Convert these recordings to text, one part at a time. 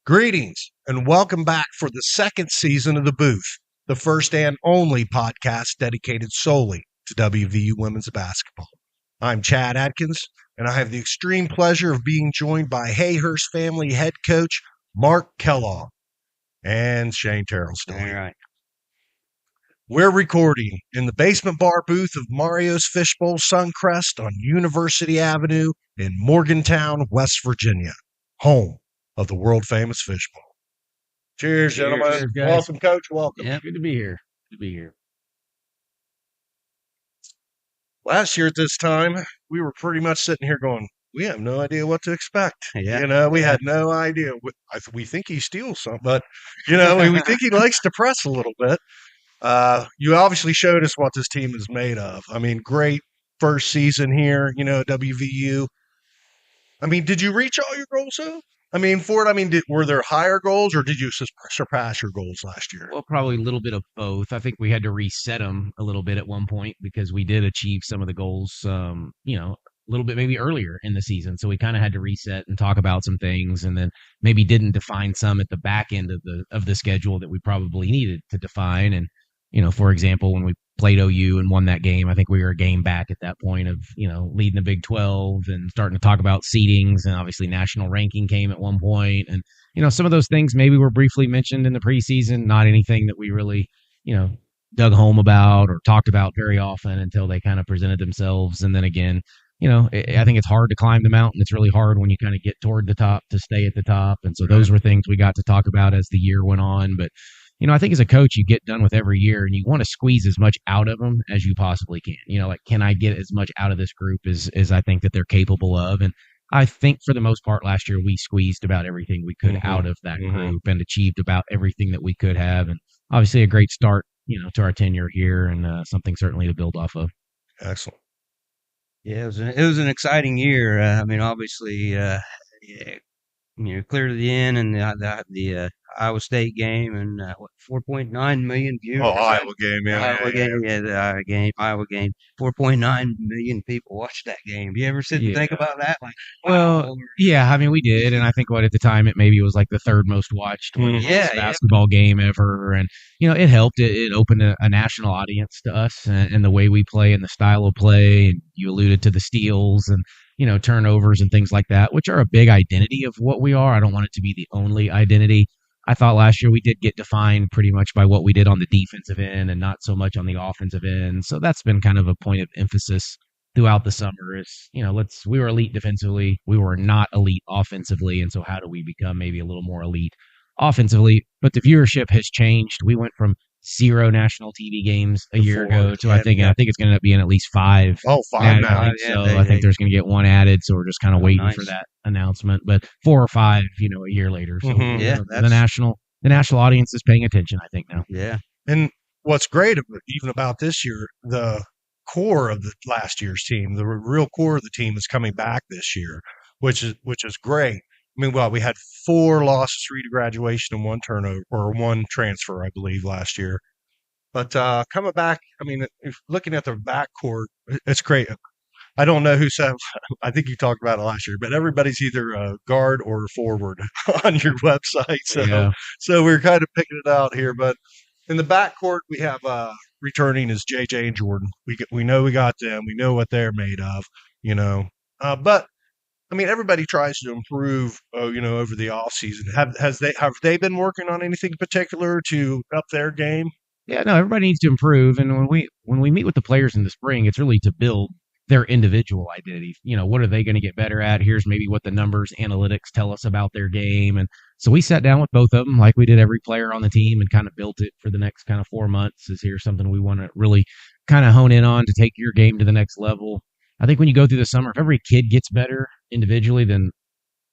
Greetings and welcome back for the second season of The Booth, the first and only podcast dedicated solely to WVU women's basketball. I'm Chad Atkins, and I have the extreme pleasure of being joined by Hayhurst family head coach Mark Kellogg and Shane Terrell. All right. We're recording in the basement bar booth of Mario's Fishbowl Suncrest on University Avenue in Morgantown, West Virginia, home of the world-famous Fishbowl. Cheers, gentlemen. Cheers, guys. Welcome, Coach. Welcome. Yeah, good to be here. Good to be here. Last year at this time, we were pretty much sitting here going, we have no idea what to expect. Yeah. We had no idea. We think he steals something, but, we think he likes to press a little bit. You obviously showed us what this team is made of. I mean, great first season here, at WVU. I mean, did you reach all your goals, though? I mean, were there higher goals, or did you surpass your goals last year? Well, probably a little bit of both. I think we had to reset them a little bit at one point because we did achieve some of the goals, a little bit maybe earlier in the season. So we kind of had to reset and talk about some things, and then maybe didn't define some at the back end of the schedule that we probably needed to define. And for example, when we played OU and won that game, I think we were a game back at that point of, leading the Big 12 and starting to talk about seedings, and obviously national ranking came at one point. And, some of those things maybe were briefly mentioned in the preseason, not anything that we really, dug home about or talked about very often until they kind of presented themselves. And then again, I think it's hard to climb the mountain. It's really hard when you kind of get toward the top to stay at the top. And so those were things we got to talk about as the year went on. But I think as a coach, you get done with every year and you want to squeeze as much out of them as you possibly can. Can I get as much out of this group as I think that they're capable of? And I think for the most part last year, we squeezed about everything we could out of that group and achieved about everything that we could have. And obviously a great start, to our tenure here, and something certainly to build off of. Excellent. Yeah, it was an exciting year. Obviously, clear to the end, and the Iowa State game, and 4.9 million viewers. Oh, Iowa game, yeah. The Iowa game. 4.9 million people watched that game. You ever sit and think about that? Yeah, we did, and I think at the time it maybe was like the third most watched basketball game ever, and it helped. It opened a national audience to us and the way we play and the style of play. And you alluded to the steals and turnovers and things like that, which are a big identity of what we are. I don't want it to be the only identity. I thought last year we did get defined pretty much by what we did on the defensive end and not so much on the offensive end. So that's been kind of a point of emphasis throughout the summer is, we were elite defensively. We were not elite offensively. And so how do we become maybe a little more elite offensively? But the viewership has changed. We went from 0 national TV games a year ago to I think it's going to end up being at least 5. Oh, 5 now. So I think there's going to get one added. So we're just kind of waiting for that announcement. But 4 or 5, a year later. So the national audience is paying attention, I think, now. Yeah. And what's great even about this year, the core of the last year's team, the real core of the team is coming back this year, which is great. We had 4 losses, 3 to graduation, and 1 turnover or 1 transfer, I believe, last year. But coming back, looking at the backcourt, it's great. I don't know who said. I think you talked about it last year, but everybody's either a guard or forward on your website. So we're kind of picking it out here. But in the backcourt, we have returning is JJ and Jordan. We know we got them. We know what they're made of. But everybody tries to improve, over the off season. Have they been working on anything particular to up their game? Yeah, no, everybody needs to improve. And when we meet with the players in the spring, it's really to build their individual identity. What are they going to get better at? Here's maybe what the numbers, analytics tell us about their game. And so we sat down with both of them like we did every player on the team and kind of built it for the next kind of 4 months. Is here something we want to really kind of hone in on to take your game to the next level? I think when you go through the summer, if every kid gets better individually, then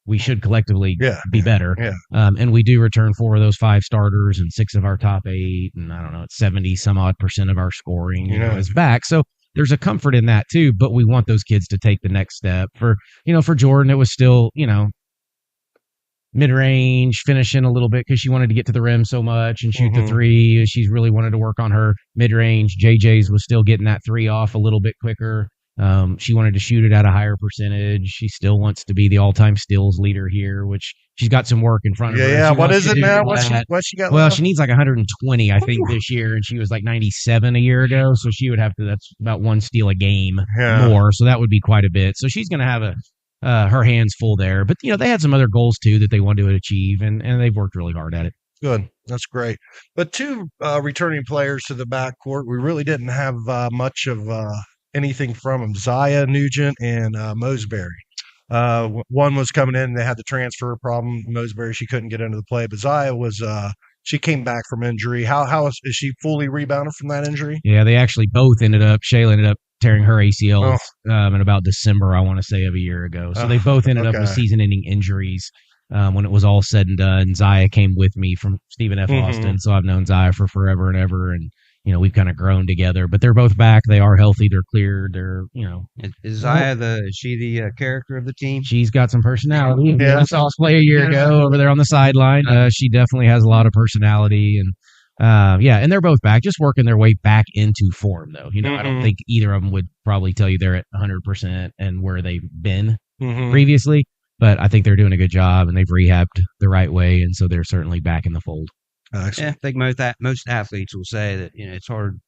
we should collectively be better. Yeah. And we do return 4 of those 5 starters and 6 of our top 8. And I don't know, it's 70 some odd % of our scoring is back. So there's a comfort in that too, but we want those kids to take the next step. For Jordan, it was still, mid-range, finishing a little bit because she wanted to get to the rim so much and shoot the 3. She's really wanted to work on her mid-range. JJ's was still getting that 3 off a little bit quicker. She wanted to shoot it at a higher percentage. She still wants to be the all-time steals leader here, which she's got some work in front of her. Yeah. She What wants is to it do now? that. What she got Well, left? she needs like 120, I think, this year, and she was like 97 a year ago. So she would have to. That's about one steal a game more. So that would be quite a bit. So she's going to have her hands full there. But they had some other goals too that they wanted to achieve, and they've worked really hard at it. Good. That's great. But two returning players to the backcourt, we really didn't have much of anything from them. Zaya Nugent and Mosberry. One was coming in. They had the transfer problem. Mosberry, she couldn't get into the play. But Zaya was she came back from injury. How is she fully rebounded from that injury? Yeah, they actually both ended up. Shayla ended up tearing her ACLs in about December, I want to say, of a year ago. So they both ended up with season-ending injuries. When it was all said and done. Zaya came with me from Stephen F. Austin, so I've known Zaya for forever and ever, and we've kind of grown together. But they're both back. They are healthy. They're cleared. They're Is Zaya the character of the team? She's got some personality. I saw us play a year ago over there on the sideline. She definitely has a lot of personality, and and they're both back, just working their way back into form, though. I don't think either of them would probably tell you they're at 100% and where they've been previously. But I think they're doing a good job, and they've rehabbed the right way, and so they're certainly back in the fold. I think most athletes will say that it's hard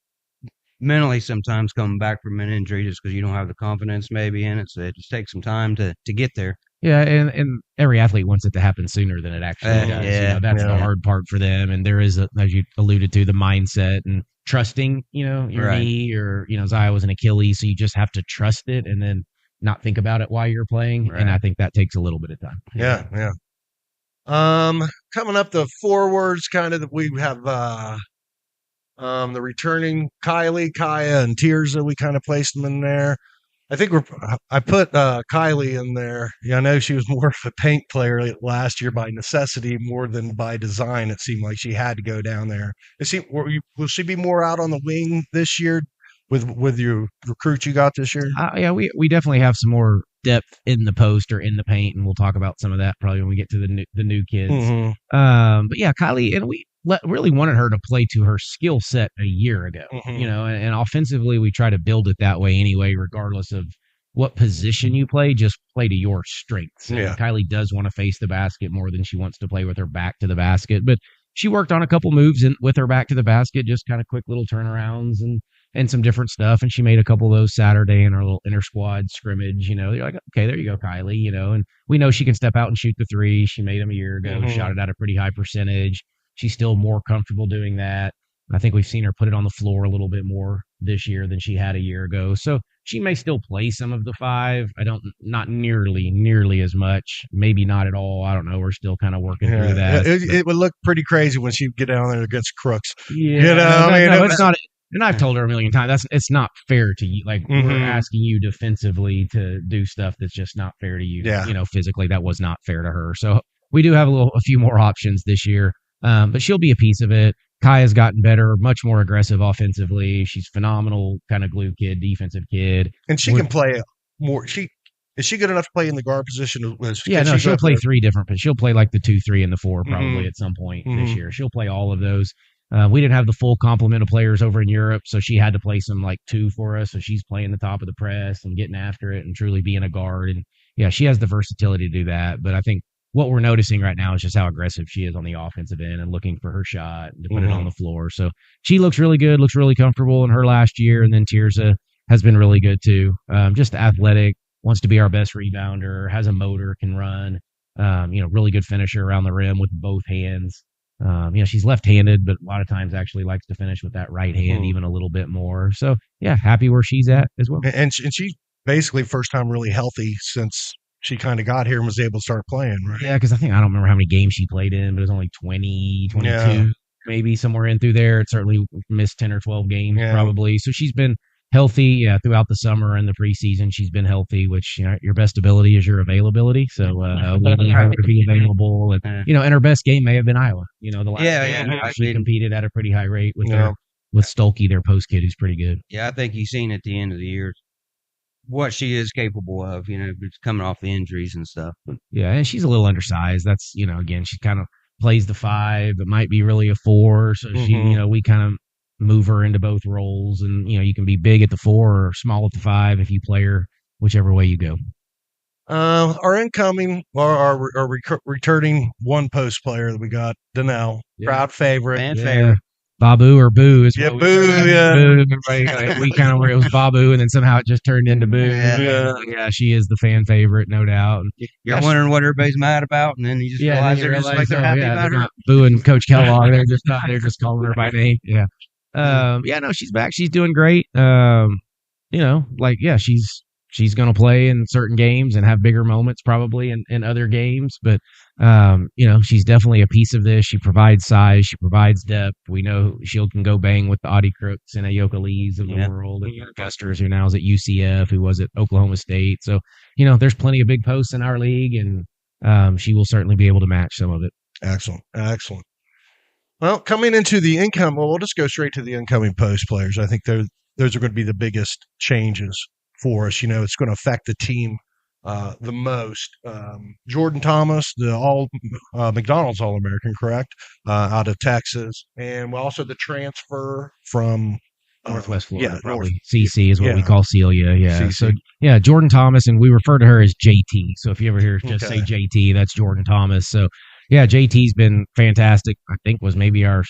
mentally sometimes coming back from an injury just because you don't have the confidence maybe in it. So it just takes some time to get there. Yeah, and every athlete wants it to happen sooner than it actually does. That's the hard part for them. And there is, as you alluded to, the mindset and trusting, your knee, or, Zaya was an Achilles, so you just have to trust it and then not think about it while you're playing. Right. And I think that takes a little bit of time. Yeah. Coming up, the forwards, kind of, we have the returning Kylie, Kaya, and Tirza. We kind of placed them in there. I think I put Kylie in there. Yeah, I know she was more of a paint player last year by necessity more than by design. It seemed like she had to go down there. Will she be more out on the wing this year with your recruit you got this year? Yeah, we definitely have some more depth in the post or in the paint, and we'll talk about some of that probably when we get to the new kids. But yeah, Kylie, and we really wanted her to play to her skill set a year ago, and offensively we try to build it that way anyway, regardless of what position you play, just play to your strengths. Yeah. Kylie does want to face the basket more than she wants to play with her back to the basket, but she worked on a couple moves with her back to the basket, just kind of quick little turnarounds and some different stuff. And she made a couple of those Saturday in our little inter squad scrimmage. You're like, okay, there you go, Kylie. And we know she can step out and shoot the three. She made them a year ago, shot it at a pretty high percentage. She's still more comfortable doing that. I think we've seen her put it on the floor a little bit more this year than she had a year ago. So she may still play some of the five. Not nearly as much. Maybe not at all. I don't know. We're still kind of working through that. It would look pretty crazy when she would get down there against Crooks. Yeah, it's not. And I've told her a million times it's not fair to you. Like we're asking you defensively to do stuff that's just not fair to you. Yeah. Physically that was not fair to her. So we do have a few more options this year. But she'll be a piece of it. Kaya's gotten better, much more aggressive offensively. She's phenomenal, kind of glue kid, defensive kid. And she can play more. Is she good enough to play in the guard position? She'll play three different, but she'll play like the 2, 3, and the 4 probably at some point this year. She'll play all of those. We didn't have the full complement of players over in Europe, so she had to play some like 2 for us. So she's playing the top of the press and getting after it and truly being a guard. And yeah, she has the versatility to do that. But I think what we're noticing right now is just how aggressive she is on the offensive end and looking for her shot and to put it on the floor. So she looks really good, looks really comfortable in her last year. And then Tirza has been really good too. Just athletic, wants to be our best rebounder, has a motor, can run, really good finisher around the rim with both hands. She's left-handed, but a lot of times actually likes to finish with that right hand even a little bit more. So yeah, happy where she's at as well. And she's basically first time really healthy since she kind of got here and was able to start playing, right? Yeah, because I don't remember how many games she played in, but it was only 20, 22, maybe somewhere in through there. It certainly missed 10 or 12 games probably. So she's been healthy throughout the summer and the preseason. She's been healthy, which your best ability is your availability. So we need her to be available. And, and her best game may have been Iowa. The last game she competed at a pretty high rate with Stolke, their post kid, who's pretty good. Yeah, I think you've seen at the end of the year what she is capable of, coming off the injuries and stuff. Yeah, and she's a little undersized. That's, again, she kind of plays the 5, but might be really a 4. So she, we kind of move her into both roles, and you can be big at the 4 or small at the 5 if you play her whichever way you go. Our incoming or our returning one post player that we got, Donnell, crowd favorite. Fan favorite. Babu or Boo is Yeah, what Boo, yeah. Boo. Everybody, we kind of were, it was Babu, and then somehow it just turned into Boo. Yeah. She is the fan favorite, no doubt. You're wondering what everybody's mad about, and then you just realize they're just like they're happy about her. Boo and Coach Kellogg, they're just calling her by name. Yeah. No, she's back. She's doing great. She's going to play in certain games and have bigger moments probably in other games. But, she's definitely a piece of this. She provides size. She provides depth. We know she can go bang with the Audie Crooks and Ayoka Lees of the world, and Gusters, who now is at UCF, who was at Oklahoma State. So, there's plenty of big posts in our league, and she will certainly be able to match some of it. Excellent. Well, coming into the income, we'll just go straight to the incoming post players. I think those are going to be the biggest changes for us. It's going to affect the team the most. Jordan Thomas, the McDonald's All-American, correct? Out of Texas. And also the transfer from Northwest Florida, probably. CC is what we call Celia. Yeah. CC. So, Jordan Thomas, and we refer to her as JT. So if you ever hear just say JT, that's Jordan Thomas. So, JT's been fantastic. I think was maybe our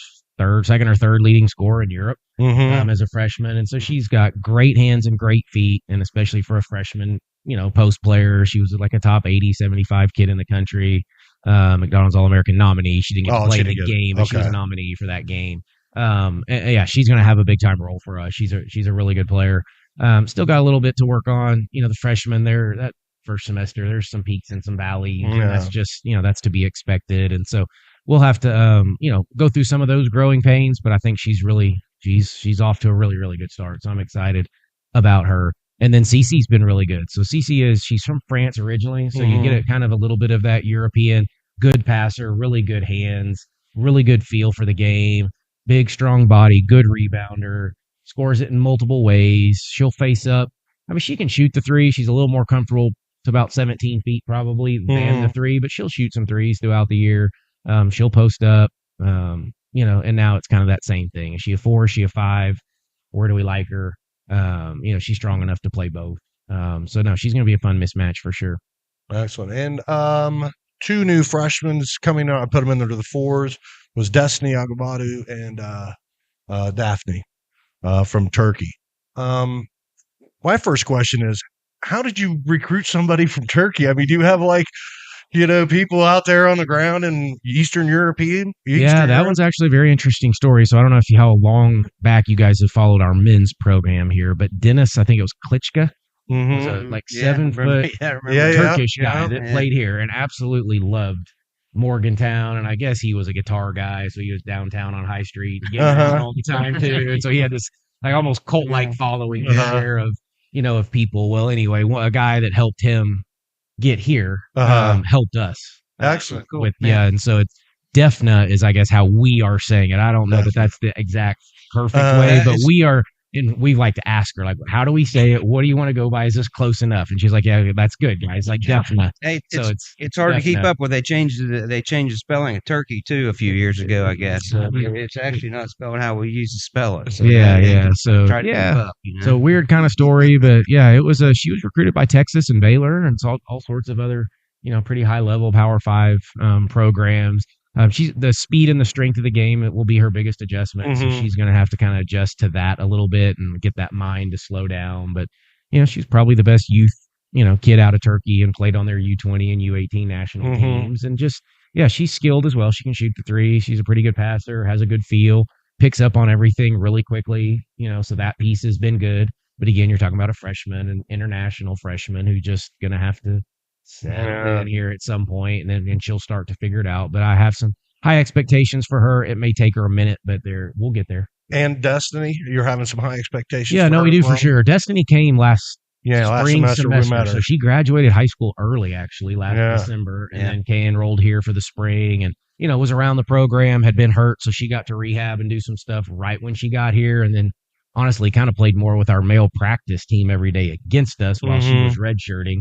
second or third leading scorer in Europe as a freshman. And so she's got great hands and great feet, and especially for a freshman, post player, she was like a top 80, 75 kid in the country, McDonald's All-American nominee. She didn't get to play the game, but she was a nominee for that game. She's going to have a big time role for us. She's a really good player. Still got a little bit to work on. The freshmen there, that first semester, there's some peaks and some valleys, and that's just, that's to be expected. And so we'll have to, go through some of those growing pains, but I think she's off to a really, really good start. So I'm excited about her. And then Cece's been really good. So she's from France originally. So you get kind of a little bit of that European, good passer, really good hands, really good feel for the game, big, strong body, good rebounder, scores it in multiple ways. She'll face up. I mean, she can shoot the 3. She's a little more comfortable to about 17 feet probably than the 3, but she'll shoot some 3s throughout the year. She'll post up, and now it's kind of that same thing. Is she a 4? Is she a 5? Where do we like her? She's strong enough to play both. So no, she's going to be a fun mismatch for sure. Excellent. And 2 new freshmen coming out. I put them in there to the 4s. Was Destiny Agabadu and Daphne from Turkey. My first question is, how did you recruit somebody from Turkey? I mean, do you have people out there on the ground in Eastern European? That one's actually a very interesting story. So I don't know how long back you guys have followed our men's program here, but Dennis, I think it was Klitschka, was a 7 foot Turkish guy that played here and absolutely loved Morgantown. And I guess he was a guitar guy, so he was downtown on High Street getting around all the time too. And so he had this almost cult-like following there of people. Well, anyway, a guy that helped him get here helped us. Excellent. Cool. And so it's Defna is, I guess, how we are saying it. I don't know that that's the exact perfect way, but we like to ask her, how do we say it? What do you want to go by? Is this close enough? And she's like, yeah, that's good, guys. Like Defna. Hey, it's hard to keep up with. They changed the spelling of Turkey too a few years ago, I guess. It's actually not spelled how we used to spell it. So So try to keep up, So weird kind of story, but it was she was recruited by Texas and Baylor and all sorts of other pretty high level Power 5 programs. She's the speed and the strength of the game. It will be her biggest adjustment. So she's going to have to kind of adjust to that a little bit and get that mind to slow down. But, she's probably the best youth, kid out of Turkey and played on their U20 and U18 national teams. And just, she's skilled as well. She can shoot the 3. She's a pretty good passer, has a good feel, picks up on everything really quickly, so that piece has been good. But again, you're talking about a freshman, an international freshman who's just going to have to settle in here at some point, and then she'll start to figure it out. But I have some high expectations for her. It may take her a minute, but we'll get there. And Destiny, you're having some high expectations. Yeah, no, we do for sure. Destiny came last spring semester. So she graduated high school early, actually, last December, and then enrolled here for the spring, and was around the program, had been hurt, so she got to rehab and do some stuff right when she got here, and then honestly kind of played more with our male practice team every day against us while she was redshirting.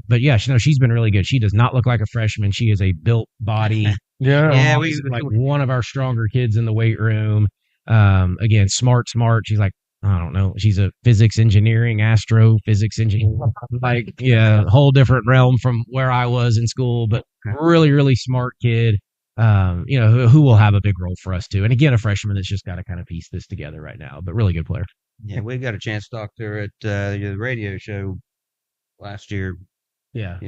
But she's been really good. She does not look like a freshman. She is a built body. We like one of our stronger kids in the weight room. Again, smart. She's like, I don't know. She's a physics engineering, astrophysics engineer. Like, yeah, whole different realm from where I was in school, but really, really smart kid. Who will have a big role for us too. And again, a freshman that's just got to kind of piece this together right now, but really good player. Yeah, we got a chance to talk to her at the radio show last year. Yeah.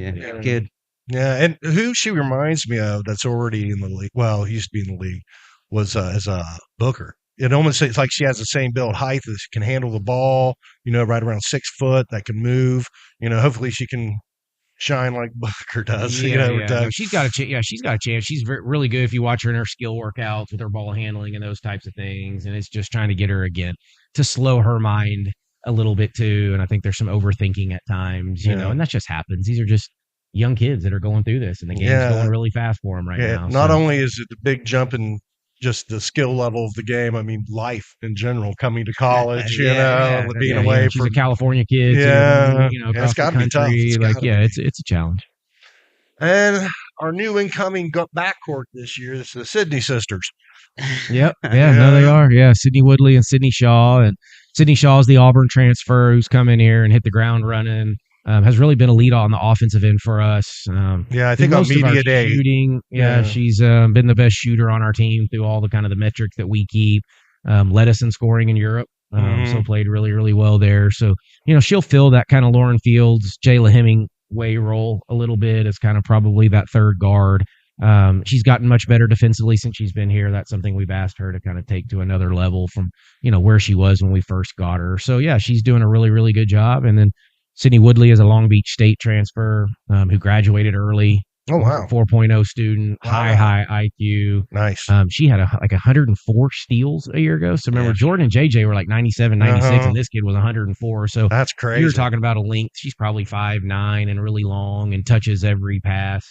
Kid. Yeah, and who she reminds me of that's already in the league. Well, he used to be in the league. Was as a Booker. It almost it's like she has the same build, height, that she can handle the ball. Right around 6 foot, that can move. Hopefully she can shine like Booker does. No, she's got a she's got a chance. She's really good if you watch her in her skill workouts with her ball handling and those types of things. And it's just trying to get her again to slow her mind a little bit too. And I think there's some overthinking at times, and that just happens. These are just young kids that are going through this, and the game's going really fast for them right now. Not only is it the big jump in just the skill level of the game, I mean life in general, coming to college, being away she's from a California kid, across it's got the to be tough. It's a challenge. And our new incoming backcourt this year is the Sydney sisters. Yep. No, they are. Yeah, Sydney Woodley and Sydney Shaw. And Sydney Shaw is the Auburn transfer who's come in here and hit the ground running. Has really been a lead on the offensive end for us. I think on media day shooting. She's been the best shooter on our team through all the kind of the metrics that we keep. Led us in scoring in Europe. So played really, really well there. So, she'll fill that kind of Lauren Fields, Jayla Hemingway role a little bit as kind of probably that third guard. She's gotten much better defensively since she's been here. That's something we've asked her to kind of take to another level from, where she was when we first got her. So, she's doing a really, really good job. And then Sydney Woodley is a Long Beach State transfer who graduated early. Oh, wow. 4.0 student, high IQ. Nice. She had 104 steals a year ago. So remember, Jordan and JJ were like 97, 96, and this kid was 104. So that's crazy. You're talking about a length. She's probably 5'9" and really long and touches every pass.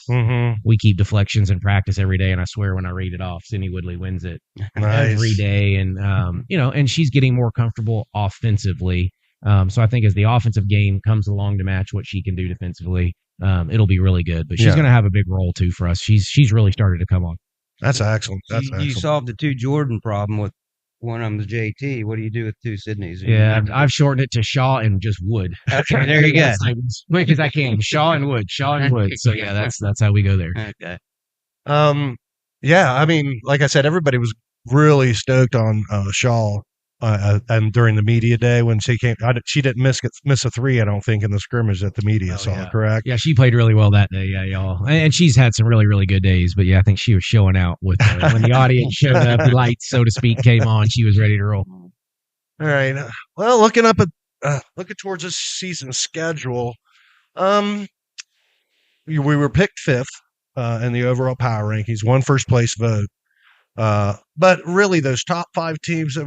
We keep deflections in practice every day, and I swear when I read it off, Sydney Woodley wins it every day. And, and she's getting more comfortable offensively. So I think as the offensive game comes along to match what she can do defensively, it'll be really good. But she's going to have a big role too for us. She's really started to come on. That's excellent. You solved the two Jordan problem with one of them, the JT. What do you do with two Sydneys? I've shortened it to Shaw and just Wood. Okay, there you go. As quick as I can. Shaw and Wood. So that's how we go there. Okay. I mean, like I said, everybody was really stoked on Shaw. And during the media day when she came, she didn't miss a three, I don't think, in the scrimmage that the media saw, correct? Yeah, she played really well that day, y'all. And she's had some really, really good days. But, I think she was showing out with when the audience showed up, the lights, so to speak, came on. She was ready to roll. All right. Well, looking towards this season schedule, we were picked fifth in the overall power rankings, one first place vote. But really those top 5 teams, it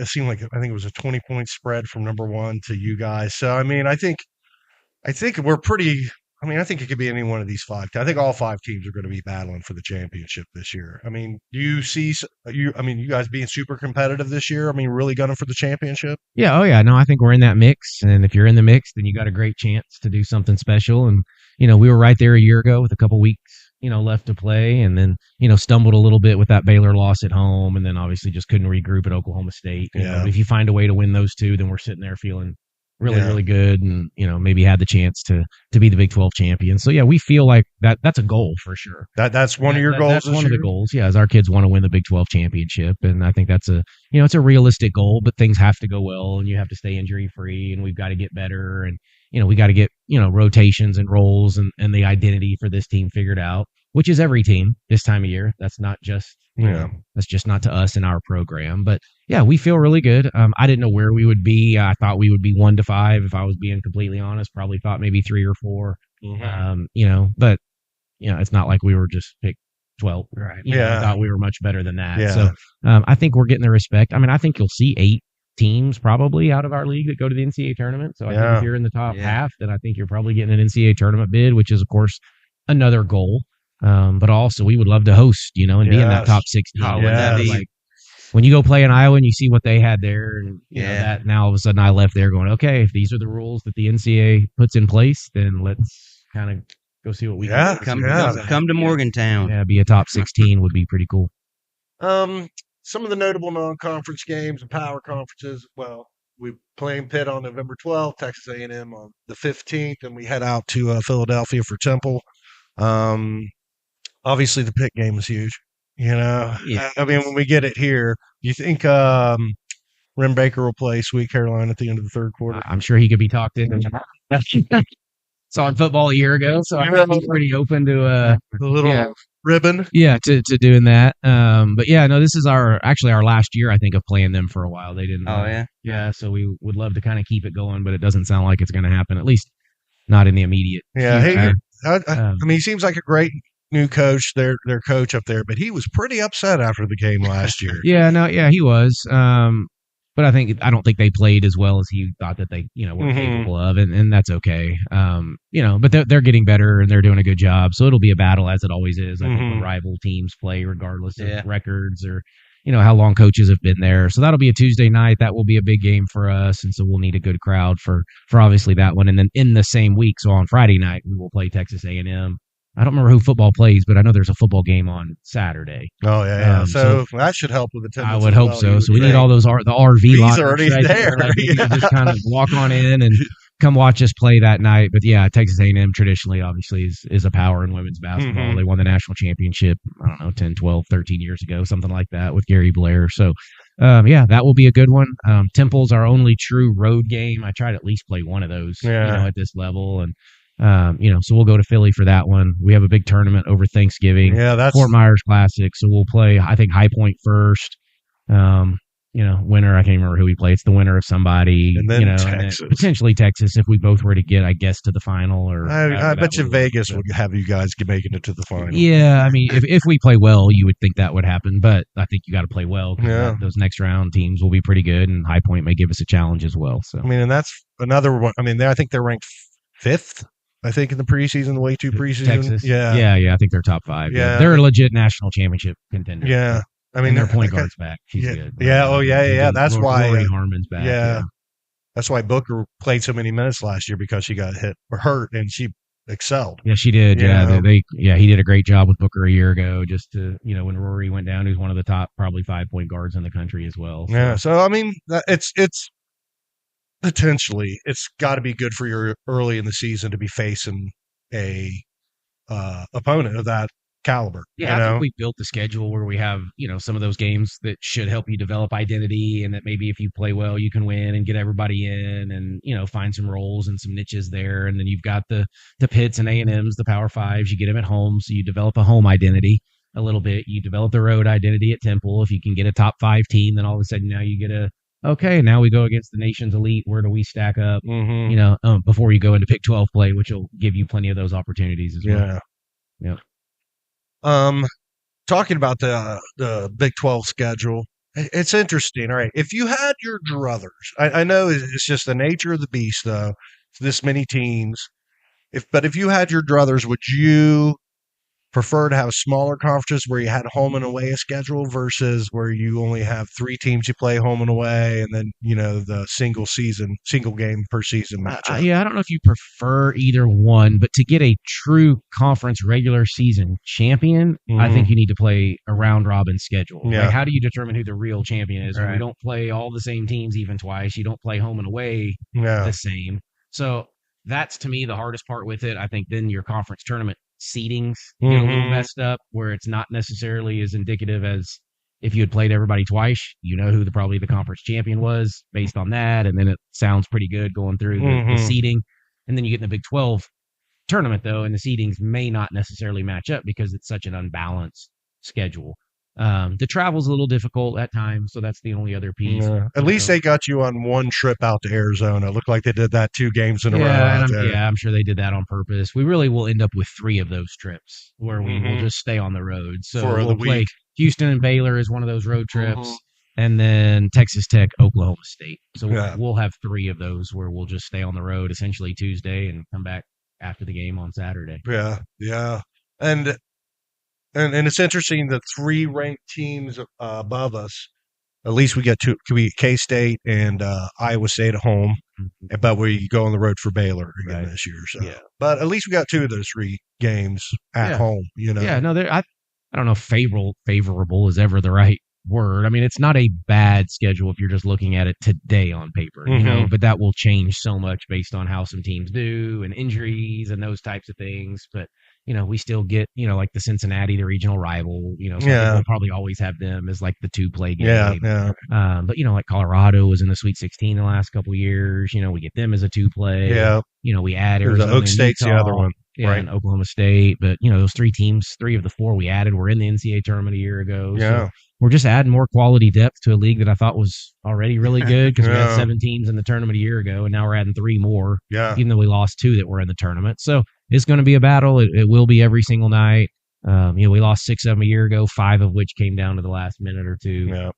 seemed like, I think it was a 20-point spread from number 1 to you guys. So, I mean, I think we're pretty, I think it could be any one of these 5. I think all 5 teams are going to be battling for the championship this year. I mean, do you see you guys being super competitive this year? I mean, really gunning for the championship? Yeah. Oh yeah. No, I think we're in that mix. And if you're in the mix, then you got a great chance to do something special. And, we were right there a year ago with a couple weeks left to play, and then, stumbled a little bit with that Baylor loss at home, and then obviously just couldn't regroup at Oklahoma State. If you find a way to win those 2, then we're sitting there feeling really, really good, and, maybe had the chance to be the Big 12 champion. So, we feel like that's a goal for sure. That's one of your goals. That's one of the goals. Yeah, as our kids want to win the Big 12 championship, and I think that's it's a realistic goal, but things have to go well, and you have to stay injury free, and we've got to get better, and we got to get rotations and roles and the identity for this team figured out, which is every team this time of year. That's not just that's just not to us in our program. But we feel really good. I didn't know where we would be. I thought we would be 1 to 5 if I was being completely honest. Probably thought maybe 3 or 4. But it's not like we were just picked 12. Right. I thought we were much better than that. Yeah. So I think we're getting the respect. I mean, I think you'll see 8 teams probably out of our league that go to the NCAA tournament. So I think if you're in the top half, then I think you're probably getting an NCAA tournament bid, which is of course another goal. But also we would love to host, and be in that top 16. Would that be like when you go play in Iowa and you see what they had there, and that now all of a sudden I left there going, okay, if these are the rules that the NCAA puts in place, then let's kind of go see what we can do. Come to Morgantown. Yeah, be a top 16 would be pretty cool. some of the notable non-conference games and power conferences. Well, we playing Pitt on November 12th, Texas A&M on the 15th, and we head out to Philadelphia for Temple. Obviously, the Pitt game is huge. Yeah. I mean, when we get it here, you think Rim Baker will play Sweet Carolina at the end of the third quarter? I'm sure he could be talked into. Saw in football a year ago, so I think he's pretty open to the little ribbon. Yeah, to doing that. But yeah, no, this is actually our last year, I think, of playing them for a while. They didn't. Oh yeah. Yeah, so we would love to kind of keep it going, but it doesn't sound like it's going to happen. At least not in the immediate. Yeah, future. I mean, he seems like a great new coach, their coach up there, but he was pretty upset after the game last year. Yeah, he was. But I don't think they played as well as he thought that they, were capable of, and that's okay. But they're getting better and they're doing a good job. So it'll be a battle, as it always is. I think when rival teams play, regardless of records or how long coaches have been there. So that'll be a Tuesday night. That will be a big game for us, and so we'll need a good crowd for obviously that one. And then in the same week, so on Friday night, we will play Texas A&M. I don't remember who football plays, but I know there's a football game on Saturday. Oh, yeah. So that should help with attendance. I would hope so. So we need all those the RV He's lots already there. You can just kind of walk on in and come watch us play that night. But yeah, Texas A&M traditionally, obviously, is a power in women's basketball. They won the national championship, I don't know, 10, 12, 13 years ago, something like that with Gary Blair. So, that will be a good one. Temple's our only true road game. I try to at least play one of those, at this level. And so we'll go to Philly for that one. We have a big tournament over Thanksgiving. Yeah, that's Fort Myers Classic. So we'll play, I think, High Point first. Winner, I can't remember who we play. It's the winner of somebody. And then Texas. And then potentially Texas if we both were to get, I guess, to the final. Or I bet you Vegas would have you guys making it to the final. Yeah, I mean, if we play well, you would think that would happen. But I think you got to play well. Yeah. Those next round teams will be pretty good, and High Point may give us a challenge as well. So I mean, and that's another one. I mean, I think they're ranked 5th. I think in the preseason, the way 2 preseason. Texas. Yeah. I think they're top 5. Yeah. They're a legit national championship contender. Yeah. I mean, and their point guard's back. She's good. Yeah. Oh, yeah. That's why. Rory Harmon's back. Yeah. That's why Booker played so many minutes last year, because she got hurt, and she excelled. Yeah, she did. Yeah. He did a great job with Booker a year ago, just to, when Rory went down, who's one of the top probably 5 point guards in the country as well. So. Yeah. So, I mean, it's potentially, it's got to be good for you early in the season to be facing a opponent of that caliber. Yeah, I think we built the schedule where we have, some of those games that should help you develop identity, and that maybe if you play well, you can win and get everybody in, and find some roles and some niches there. And then you've got the Pitts and A&Ms, the Power Fives. You get them at home, so you develop a home identity a little bit. You develop the road identity at Temple. If you can get a top 5 team, then all of a sudden now you get okay, now we go against the nation's elite. Where do we stack up? Before you go into Pick 12 play, which will give you plenty of those opportunities as well. Yeah. Talking about the Big 12 schedule, it's interesting. All right, if you had your druthers, I know it's just the nature of the beast, though. It's this many teams. But if you had your druthers, would you prefer to have smaller conferences where you had home and away a schedule versus where you only have 3 teams you play home and away, and then the single game per season matchup? I don't know if you prefer either one, but to get a true conference regular season champion, I think you need to play a round robin schedule. Yeah. Like, how do you determine who the real champion is? Right. When you don't play all the same teams even twice, you don't play home and away the same. So that's, to me, the hardest part with it. I think then your conference tournament seedings get a little messed up, where it's not necessarily as indicative as if you had played everybody twice. Who probably the conference champion was based on that, and then it sounds pretty good going through the seeding. And then you get in the Big 12 tournament, though, and the seedings may not necessarily match up because it's such an unbalanced schedule. The travel's a little difficult at times, so that's the only other piece. Yeah. At least they got you on one trip out to Arizona. It looked like they did that 2 games in a row. I'm sure they did that on purpose. We really will end up with 3 of those trips where we will just stay on the road. So we'll play Houston and Baylor as one of those road trips, and then Texas Tech, Oklahoma State. So we'll have 3 of those where we'll just stay on the road essentially Tuesday and come back after the game on Saturday. Yeah. And it's interesting, the 3 ranked teams above us, at least we get could be K-State and Iowa State at home, but we go on the road for Baylor again this year. So, but at least we got 2 of those 3 games at home. Yeah, no, I don't know if favorable is ever the right word. I mean, it's not a bad schedule if you're just looking at it today on paper, but that will change so much based on how some teams do and injuries and those types of things. But, we still get, like the Cincinnati, the regional rival, so I think we'll probably always have them as like the 2-play game. Yeah. But, like Colorado was in the Sweet 16 the last couple of years, we get them as a 2-play. Yeah. We add Arizona, Oak State's Utah, the other one. yeah, Right. and Oklahoma State. But, those 3 teams, 3 of the 4 we added were in the NCAA tournament a year ago. Yeah. So we're just adding more quality depth to a league that I thought was already really good because we had 7 teams in the tournament a year ago, and now we're adding 3 more, even though we lost 2 that were in the tournament. So it's going to be a battle. It will be every single night. We lost 6 of them a year ago, 5 of which came down to the last minute or 2,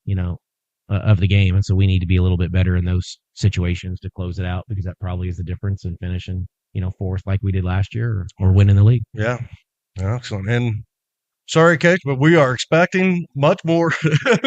of the game. And so we need to be a little bit better in those situations to close it out, because that probably is the difference in finishing, 4th like we did last year or winning the league. Yeah. Excellent. And sorry, Coach, but we are expecting much more. I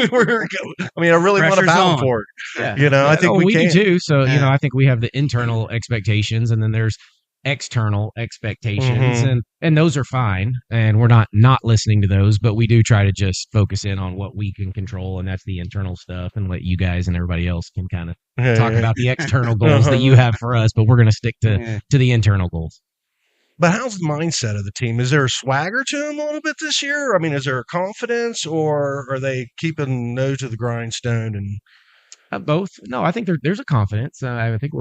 really want to battle for it. Yeah. I think we can. do too. So, I think we have the internal expectations, and then there's external expectations, and those are fine, and we're not listening to those, but we do try to just focus in on what we can control, and that's the internal stuff, and let you guys and everybody else can kind of talk about the external goals that you have for us, but we're going to stick to the internal goals. But how's the mindset of the team? Is there a swagger to them a little bit this year? I mean, is there a confidence, or are they keeping nose to the grindstone? And both. No, I think there's a confidence. I think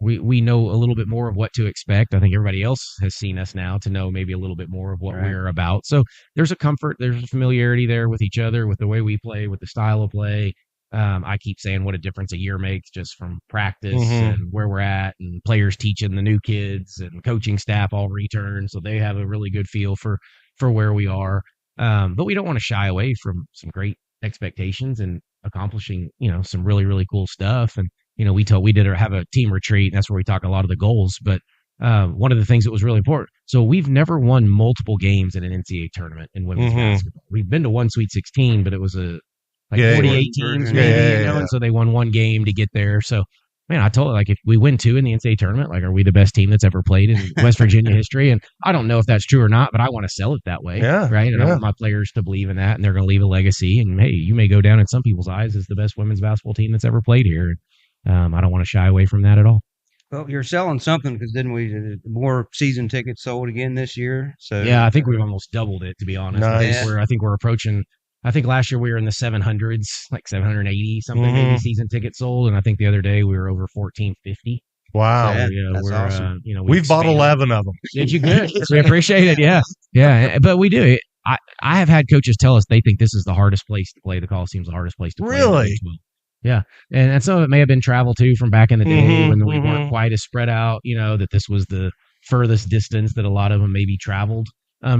we know a little bit more of what to expect. I think everybody else has seen us now to know maybe a little bit more of what we're about. So there's a comfort, there's a familiarity there with each other, with the way we play, with the style of play. I keep saying what a difference a year makes just from practice and where we're at, and players teaching the new kids, and coaching staff all return, so they have a really good feel for where we are. But we don't want to shy away from some great expectations and accomplishing, some really, really cool stuff. And, we did have a team retreat, and that's where we talk a lot of the goals. But one of the things that was really important, so we've never won multiple games in an NCAA tournament in women's basketball. We've been to one Sweet 16, but it was 48 teams maybe, and so they won 1 game to get there. So, man, I told her, if we win 2 in the NCAA tournament, are we the best team that's ever played in West Virginia history? And I don't know if that's true or not, but I want to sell it that way, right? And I want my players to believe in that, and they're going to leave a legacy. And, hey, you may go down in some people's eyes as the best women's basketball team that's ever played here. I don't want to shy away from that at all. Well, you're selling something, because didn't we more season tickets sold again this year? So yeah, I think we've almost doubled it, to be honest. Nice. I think we're approaching. I think last year we were in the 700s, like 780 something maybe season tickets sold, and I think the other day we were over 1450. Wow, so, that's awesome. We've bought 11 of them. Did you good? We appreciate it. Yeah. But we do. I have had coaches tell us they think this is the hardest place to play. The Coliseum's the hardest place to play. Really? Yeah, and some of it may have been travel too from back in the day when we weren't quite as spread out. That this was the furthest distance that a lot of them maybe traveled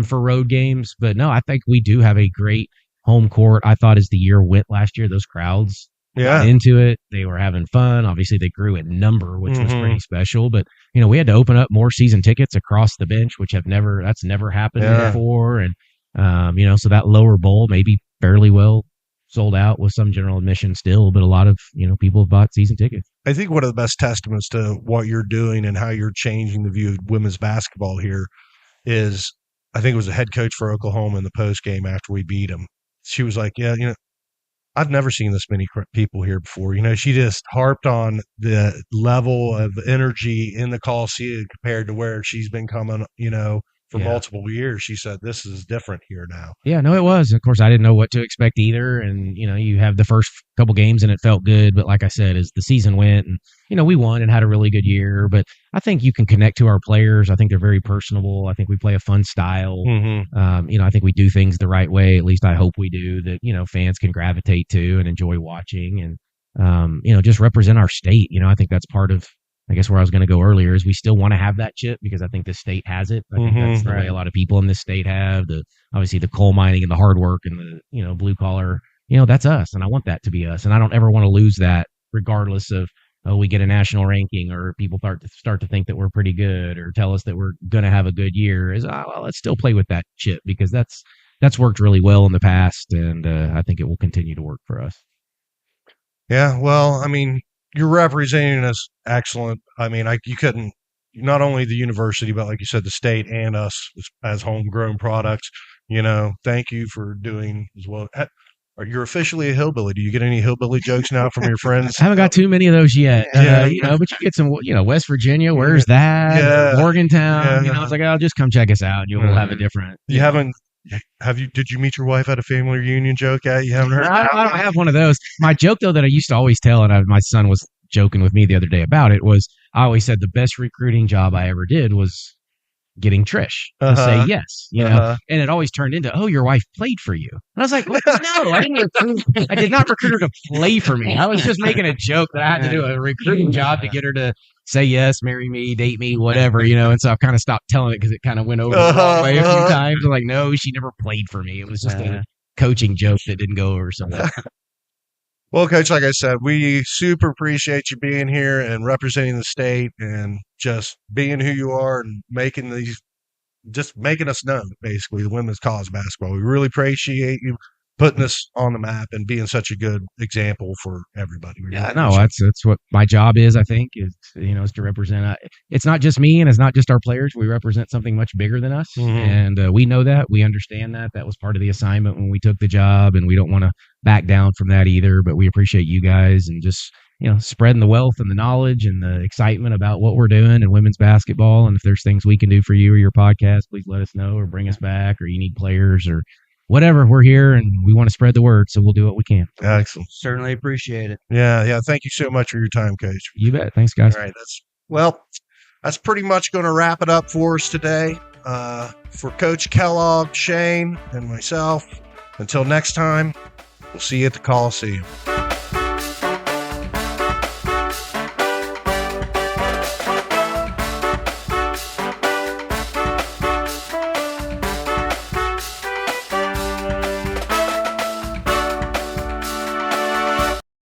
for road games. But no, I think we do have a great home court. I thought as the year went last year, those crowds got into it. They were having fun. Obviously, they grew in number, which was pretty special. But we had to open up more season tickets across the bench, which that's never happened before. And so that lower bowl maybe fairly well sold out with some general admission still, but a lot of people have bought season tickets. I think one of the best testaments to what you're doing and how you're changing the view of women's basketball here is, I think it was the head coach for Oklahoma in the post game after we beat them. She was like, I've never seen this many people here before. She just harped on the level of energy in the Coliseum compared to where she's been coming, for multiple years. She said, this is different here now. Yeah, no, it was. Of course, I didn't know what to expect either. And, you have the first couple games and it felt good. But like I said, as the season went and, we won and had a really good year. But I think you can connect to our players. I think they're very personable. I think we play a fun style. I think we do things the right way. At least I hope we do, that, fans can gravitate to and enjoy watching and, just represent our state. I think that's part of, I guess, where I was going to go earlier is we still want to have that chip because I think the state has it. I think that's the way a lot of people in this state have obviously the coal mining and the hard work and the, blue collar, that's us. And I want that to be us. And I don't ever want to lose that regardless of, we get a national ranking or people start to think that we're pretty good or tell us that we're going to have a good year let's still play with that chip because that's worked really well in the past. And I think it will continue to work for us. Yeah. Well, you're representing us excellent. You couldn't, not only the university, but like you said, the state and us as homegrown products, thank you for doing as well. you're officially a hillbilly. Do you get any hillbilly jokes now from your friends? I haven't got too many of those yet. Yeah. But you get some, West Virginia, where's that? Yeah. Morgantown. Yeah. I was like, oh, just come check us out. You'll have a different. You haven't. Did you meet your wife at a family reunion joke yet? You haven't heard? I don't have one of those. My joke, though, that I used to always tell, and my son was joking with me the other day about it, was I always said the best recruiting job I ever did was getting Trish to say yes, and it always turned into, oh, your wife played for you. And I was like, well, no, I did not recruit her to play for me. I was just making a joke that I had to do a recruiting job to get her to say yes, marry me, date me, whatever, And so I've kind of stopped telling it because it kind of went over the wrong way a few times. I'm like, no, she never played for me. It was just a coaching joke that didn't go over so well. Well, Coach, like I said, we super appreciate you being here and representing the state and just being who you are and making us known, basically, the women's college basketball. We really appreciate you putting us on the map and being such a good example for everybody. That's what my job is, I think, is to represent. It's not just me and it's not just our players. We represent something much bigger than us. Mm-hmm. And we know that. We understand that. That was part of the assignment when we took the job, and we don't want to back down from that either. But we appreciate you guys and just, spreading the wealth and the knowledge and the excitement about what we're doing in women's basketball. And if there's things we can do for you or your podcast, please let us know, or bring us back, or you need players or whatever. We're here and we want to spread the word, so we'll do what we can. Excellent. Certainly appreciate it. Yeah. Thank you so much for your time, Coach. You bet. Thanks, guys. All right. That's pretty much going to wrap it up for us today. For Coach Kellogg, Shane, and myself, until next time, we'll see you at the Coliseum.